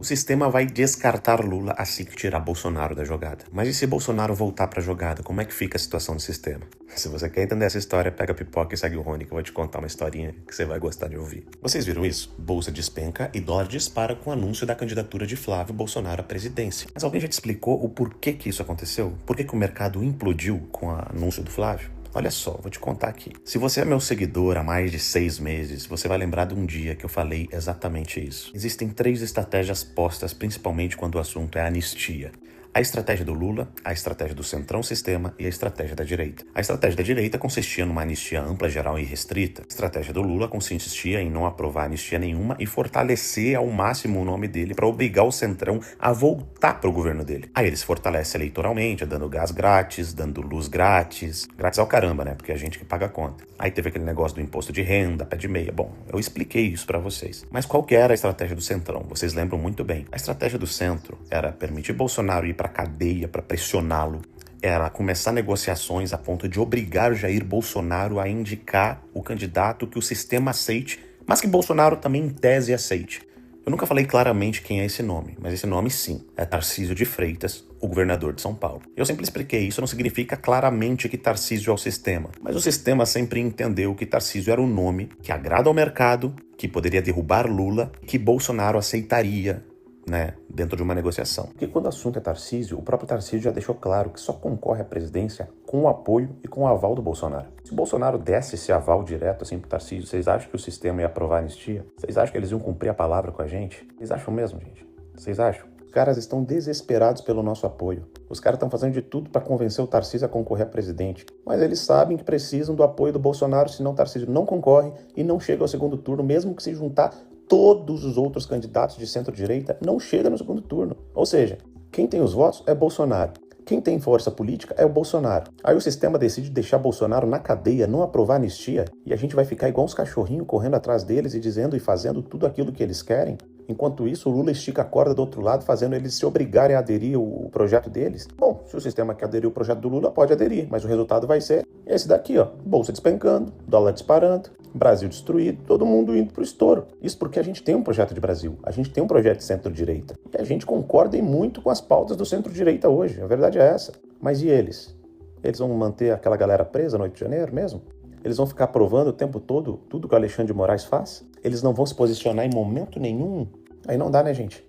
O sistema vai descartar Lula assim que tirar Bolsonaro da jogada. Mas e se Bolsonaro voltar pra jogada, como é que fica a situação do sistema? Se você quer entender essa história, pega a pipoca e segue o Rony, que eu vou te contar uma historinha que você vai gostar de ouvir. Vocês viram isso? Bolsa despenca e dólar dispara com o anúncio da candidatura de Flávio Bolsonaro à presidência. Mas alguém já te explicou o porquê que isso aconteceu? Por que o mercado implodiu com o anúncio do Flávio? Olha só, vou te contar aqui. Se você é meu seguidor há mais de 6 meses, você vai lembrar de um dia que eu falei exatamente isso. Existem 3 estratégias postas, principalmente quando o assunto é anistia. A estratégia do Lula, a estratégia do Centrão Sistema e a estratégia da direita. A estratégia da direita consistia numa anistia ampla, geral e restrita. A estratégia do Lula consistia em não aprovar anistia nenhuma e fortalecer ao máximo o nome dele para obrigar o Centrão a voltar para o governo dele. Aí ele se fortalece eleitoralmente, dando gás grátis, dando luz grátis. Grátis ao caramba, né? Porque é a gente que paga a conta. Aí teve aquele negócio do imposto de renda, pé de meia. Bom, eu expliquei isso para vocês. Mas qual que era a estratégia do Centrão? Vocês lembram muito bem. A estratégia do centro era permitir Bolsonaro ir para cadeia para pressioná-lo, era começar negociações a ponto de obrigar Jair Bolsonaro a indicar o candidato que o sistema aceite, mas que Bolsonaro também em tese aceite. Eu nunca falei claramente quem é esse nome, mas esse nome sim, é Tarcísio de Freitas, o governador de São Paulo. Eu sempre expliquei, isso não significa claramente que Tarcísio é o sistema, mas o sistema sempre entendeu que Tarcísio era um nome que agrada ao mercado, que poderia derrubar Lula, que Bolsonaro aceitaria, né, dentro de uma negociação. Porque quando o assunto é Tarcísio, o próprio Tarcísio já deixou claro que só concorre à presidência com o apoio e com o aval do Bolsonaro. Se o Bolsonaro desse esse aval direto assim pro Tarcísio, vocês acham que o sistema ia aprovar a anistia? Vocês acham que eles iam cumprir a palavra com a gente? Vocês acham mesmo, gente? Vocês acham? Os caras estão desesperados pelo nosso apoio. Os caras estão fazendo de tudo para convencer o Tarcísio a concorrer a presidente. Mas eles sabem que precisam do apoio do Bolsonaro, senão o Tarcísio não concorre e não chega ao segundo turno, mesmo que se juntar todos os outros candidatos de centro-direita, não chega no segundo turno. Ou seja, quem tem os votos é Bolsonaro. Quem tem força política é o Bolsonaro. Aí o sistema decide deixar Bolsonaro na cadeia, não aprovar a anistia, e a gente vai ficar igual uns cachorrinhos correndo atrás deles e dizendo e fazendo tudo aquilo que eles querem? Enquanto isso, o Lula estica a corda do outro lado, fazendo eles se obrigarem a aderir ao projeto deles. Bom, se o sistema quer aderir ao projeto do Lula, pode aderir, mas o resultado vai ser esse daqui, ó. Bolsa despencando, dólar disparando, Brasil destruído, todo mundo indo pro estouro. Isso porque a gente tem um projeto de Brasil, a gente tem um projeto de centro-direita. E a gente concorda em muito com as pautas do centro-direita hoje, a verdade é essa. Mas e eles? Eles vão manter aquela galera presa no 8 de janeiro mesmo? Eles vão ficar aprovando o tempo todo tudo que o Alexandre de Moraes faz? Eles não vão se posicionar em momento nenhum? Aí não dá, né, gente?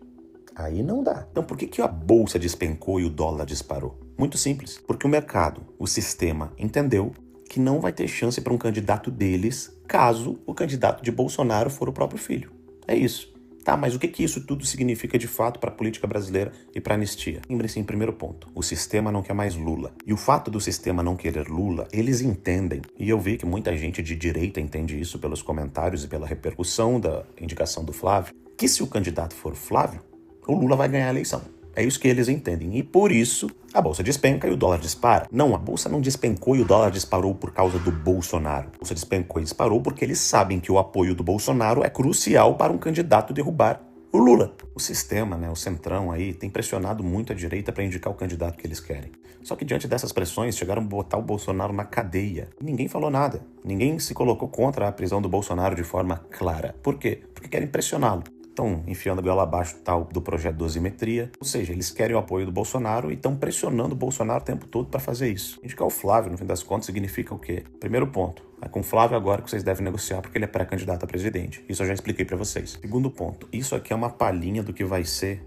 Aí não dá. Então por que a bolsa despencou e o dólar disparou? Muito simples. Porque o mercado, o sistema, entendeu que não vai ter chance para um candidato deles caso o candidato de Bolsonaro for o próprio filho. É isso. Tá, mas o que isso tudo significa de fato para a política brasileira e para a anistia? Lembre-se em primeiro ponto, o sistema não quer mais Lula. E o fato do sistema não querer Lula, eles entendem, e eu vi que muita gente de direita entende isso pelos comentários e pela repercussão da indicação do Flávio, que se o candidato for Flávio, o Lula vai ganhar a eleição. É isso que eles entendem. E por isso, a bolsa despenca e o dólar dispara. Não, a bolsa não despencou e o dólar disparou por causa do Bolsonaro. A bolsa despencou e disparou porque eles sabem que o apoio do Bolsonaro é crucial para um candidato derrubar o Lula. O sistema, né, o centrão aí, tem pressionado muito a direita para indicar o candidato que eles querem. Só que diante dessas pressões, chegaram a botar o Bolsonaro na cadeia. E ninguém falou nada. Ninguém se colocou contra a prisão do Bolsonaro de forma clara. Por quê? Porque querem pressioná-lo. Estão enfiando a goela abaixo tal do projeto dosimetria, ou seja, eles querem o apoio do Bolsonaro e estão pressionando o Bolsonaro o tempo todo para fazer isso. Indicar o Flávio, no fim das contas, significa o quê? Primeiro ponto, é com o Flávio agora que vocês devem negociar porque ele é pré-candidato a presidente. Isso eu já expliquei para vocês. Segundo ponto, isso aqui é uma palhinha do que vai ser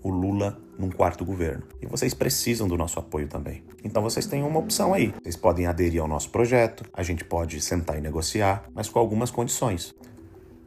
o Lula num quarto governo. E vocês precisam do nosso apoio também. Então vocês têm uma opção aí. Vocês podem aderir ao nosso projeto, a gente pode sentar e negociar, mas com algumas condições.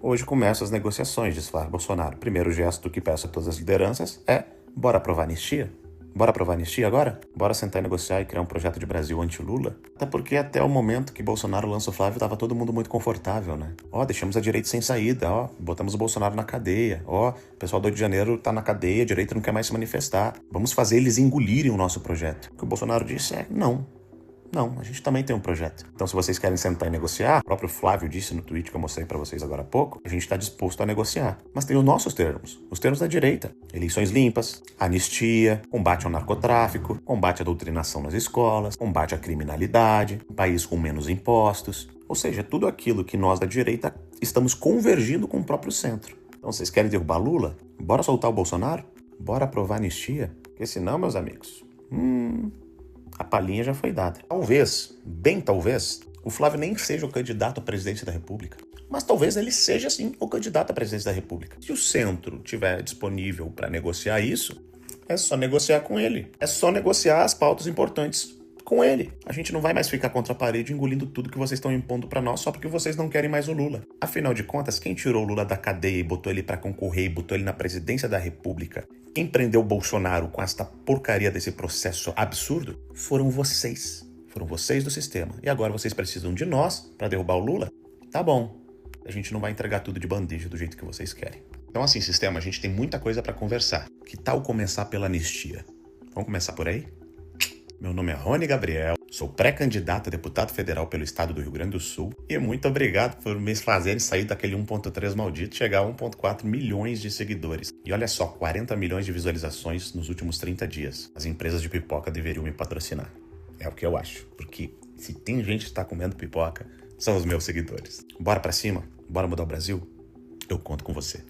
Hoje começam as negociações, diz Flávio Bolsonaro. Primeiro gesto que peço a todas as lideranças é: bora aprovar a anistia? Bora aprovar a anistia agora? Bora sentar e negociar e criar um projeto de Brasil anti-Lula? Até porque até o momento que Bolsonaro lança o Flávio, tava todo mundo muito confortável, né? Deixamos a direita sem saída, botamos o Bolsonaro na cadeia, o pessoal do Rio de Janeiro tá na cadeia, a direita não quer mais se manifestar. Vamos fazer eles engolirem o nosso projeto. O que o Bolsonaro disse é: não, a gente também tem um projeto. Então, se vocês querem sentar e negociar, o próprio Flávio disse no tweet que eu mostrei pra vocês agora há pouco, a gente está disposto a negociar. Mas tem os nossos termos, os termos da direita. Eleições limpas, anistia, combate ao narcotráfico, combate à doutrinação nas escolas, combate à criminalidade, um país com menos impostos. Ou seja, tudo aquilo que nós da direita estamos convergindo com o próprio centro. Então, vocês querem derrubar Lula? Bora soltar o Bolsonaro? Bora aprovar a anistia? Porque senão, meus amigos, a palhinha já foi dada. Talvez, bem talvez, o Flávio nem seja o candidato à presidência da República. Mas talvez ele seja, sim, o candidato à presidência da República. Se o centro estiver disponível para negociar isso, é só negociar com ele. É só negociar as pautas importantes com ele. A gente não vai mais ficar contra a parede engolindo tudo que vocês estão impondo para nós só porque vocês não querem mais o Lula. Afinal de contas, quem tirou o Lula da cadeia e botou ele para concorrer e botou ele na presidência da República, quem prendeu o Bolsonaro com esta porcaria desse processo absurdo, foram vocês. Foram vocês do sistema. E agora vocês precisam de nós para derrubar o Lula? Tá bom. A gente não vai entregar tudo de bandeja do jeito que vocês querem. Então assim, sistema, a gente tem muita coisa para conversar. Que tal começar pela anistia? Vamos começar por aí? Meu nome é Rony Gabriel, sou pré-candidato a deputado federal pelo estado do Rio Grande do Sul e muito obrigado por me fazerem sair daquele 1.3 maldito e chegar a 1.4 milhões de seguidores. E olha só, 40 milhões de visualizações nos últimos 30 dias. As empresas de pipoca deveriam me patrocinar. É o que eu acho, porque se tem gente que está comendo pipoca, são os meus seguidores. Bora pra cima? Bora mudar o Brasil? Eu conto com você.